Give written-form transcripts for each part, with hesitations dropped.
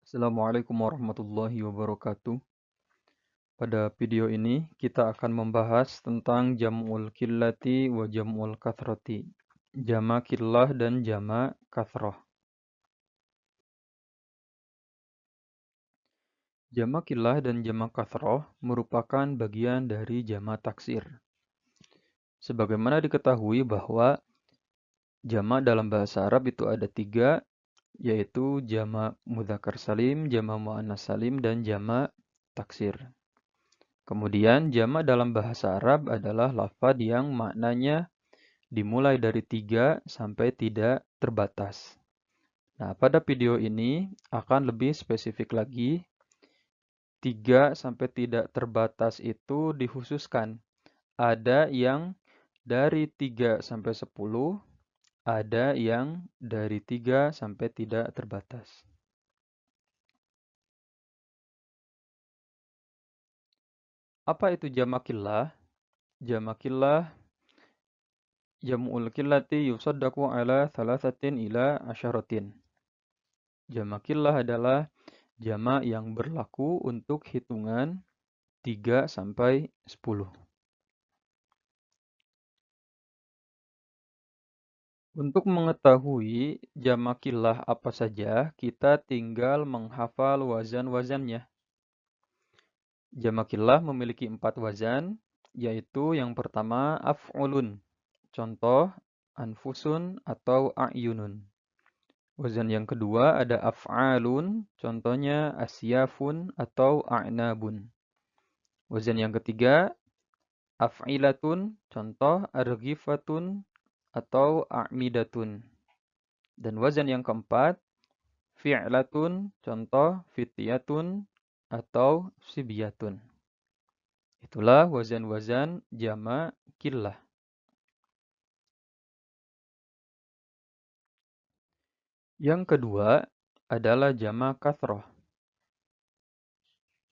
Assalamualaikum warahmatullahi wabarakatuh. Pada video ini kita akan membahas tentang jam'ul qillati wa jam'ul kathrati. Jama' qillah dan jama' kathrah. Jama' qillah dan jama' kathrah merupakan bagian dari jama' taksir. Sebagaimana diketahui bahwa jama' dalam bahasa Arab itu ada 3, yaitu jama' mudzakkar salim, jama' muannas salim, dan jama' taksir. Kemudian jama' dalam bahasa Arab adalah lafaz yang maknanya dimulai dari 3 sampai tidak terbatas. Nah, pada video ini akan lebih spesifik lagi. 3 sampai tidak terbatas itu dikhususkan. Ada yang dari 3 sampai 10, ada yang dari 3 sampai tidak terbatas. Apa itu jama' qillah? Jama' qillah jam'ul qillati yusaddaqu ala thalathatin ila asyaratin. Jama' qillah adalah jama' yang berlaku untuk hitungan 3 sampai 10. Untuk mengetahui jama' qillah apa saja, kita tinggal menghafal wazan-wazannya. Jama' qillah memiliki 4 wazan, yaitu yang pertama af'ulun. Contoh anfusun atau a'yunun. Wazan yang kedua ada af'alun, contohnya asyafun atau a'nabun. Wazan yang ketiga af'ilatun, contoh arghifatun atau a'midatun. Dan wazan yang keempat fi'latun, contoh fityatun atau sibyatun. Itulah wazan-wazan jama' qillah. Yang kedua adalah jama' kathrah.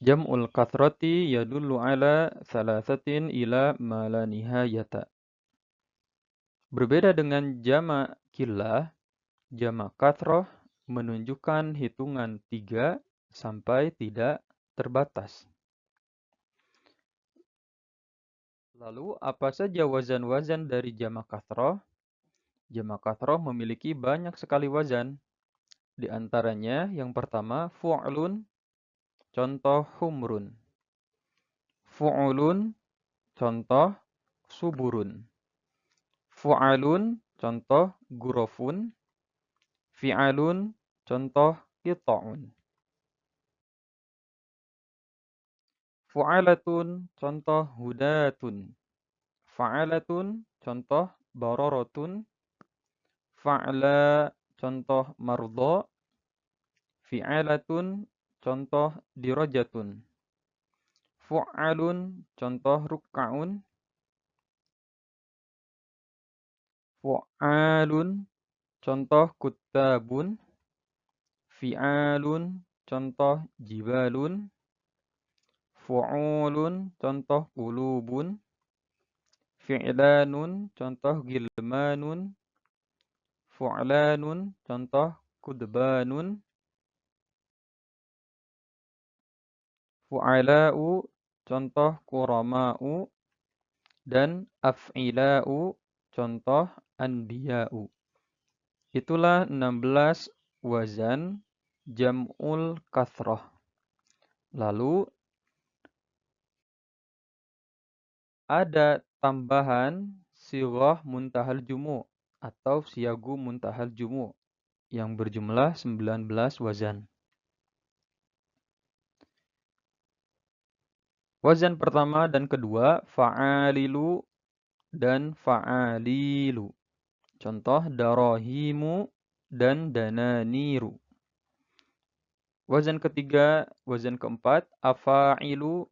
Jam'ul kathrati yadullu ala thalathatin ila ma la nihayata. Berbeda dengan jama' qillah, jama' kathrah menunjukkan hitungan 3 sampai tidak terbatas. Lalu apa saja wazan-wazan dari jama' kathrah? Jama' kathrah memiliki banyak sekali wazan. Di antaranya yang pertama fu'lun, contoh humrun. Fu'ulun, contoh suburun. Fu'alun, contoh gurofun. Fi'alun, contoh qita'un. Fu'alatun, contoh hudatun. Fa'alatun, contoh barorotun. Fa'la, contoh mardo. Fi'alatun, contoh dirojatun. Fu'alun, contoh rukka'un. Fu'alun, contoh kuttabun. Fi'alun, contoh jibalun. Fu'ulun, contoh qulubun. Fi'lanun, contoh gilmanun. Fu'lanun, contoh kudbanun. Fu'ala'u, contoh kurama'u. Dan af'ila'u, contoh anbiya'u. Itulah 16 wazan jam'ul kathrah. Lalu ada tambahan sighah muntahal jumu' atau siyagu muntahal jumu' yang berjumlah 19 wazan. Wazan pertama dan kedua fa'alilu dan fa'alilu. Contoh darahimu dan dananiru. Wazan ketiga, wazan keempat afa'ilu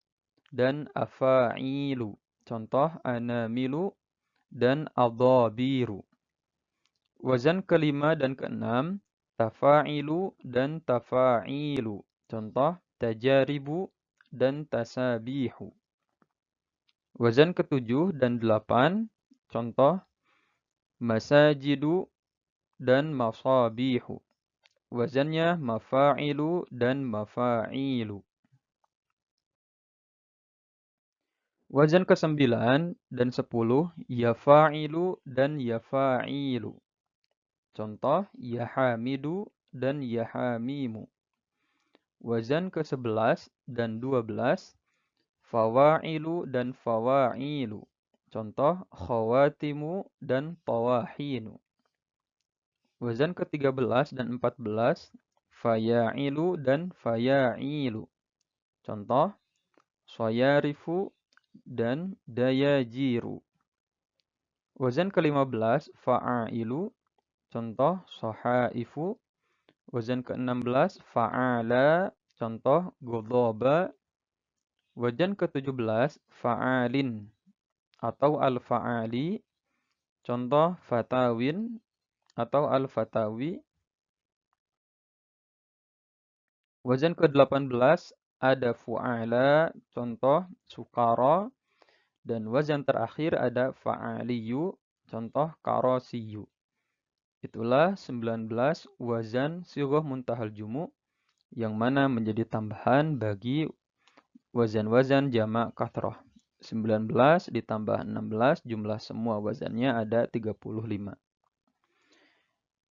dan afa'ilu. Contoh anamilu dan adhabiru. Wazan kelima dan keenam tafa'ilu dan tafa'ilu. Contoh tajaribu dan tasabihu. Wazan ketujuh dan 8, contoh masajidu dan masabihu. Wazannya mafa'ilu dan mafa'ilu. Wazan ke-9 dan 10, yafa'ilu dan yafa'ilu. Contoh, yahamidu dan yahamimu. Wazan ke-11 dan 12, fawa'ilu dan fawa'ilu. Contoh, khawatimu dan tawahinu. Wazan ke-13 dan 14, faya'ilu dan faya'ilu. Contoh, sayarifu dan dayajiru. Wazan ke-15, fa'ailu. Contoh, sahaifu. Wazan ke-16, fa'ala. Contoh, godhoba. Wazan ke-17, fa'alin atau al-fa'ali. Contoh, fatawin atau al-fatawi. Wazan ke-18, ada fu'ala. Contoh, sukara. Dan wazan terakhir ada fa'aliyu, contoh karosiyu. Itulah 19 wazan sighah muntahal jumu yang mana menjadi tambahan bagi wazan-wazan jamak kathrah. 19 ditambah 16, jumlah semua wazannya ada 35.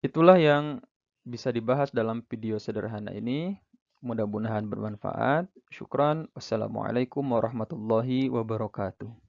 Itulah yang bisa dibahas dalam video sederhana ini. Mudah-mudahan bermanfaat. Syukran. Wassalamualaikum warahmatullahi wabarakatuh.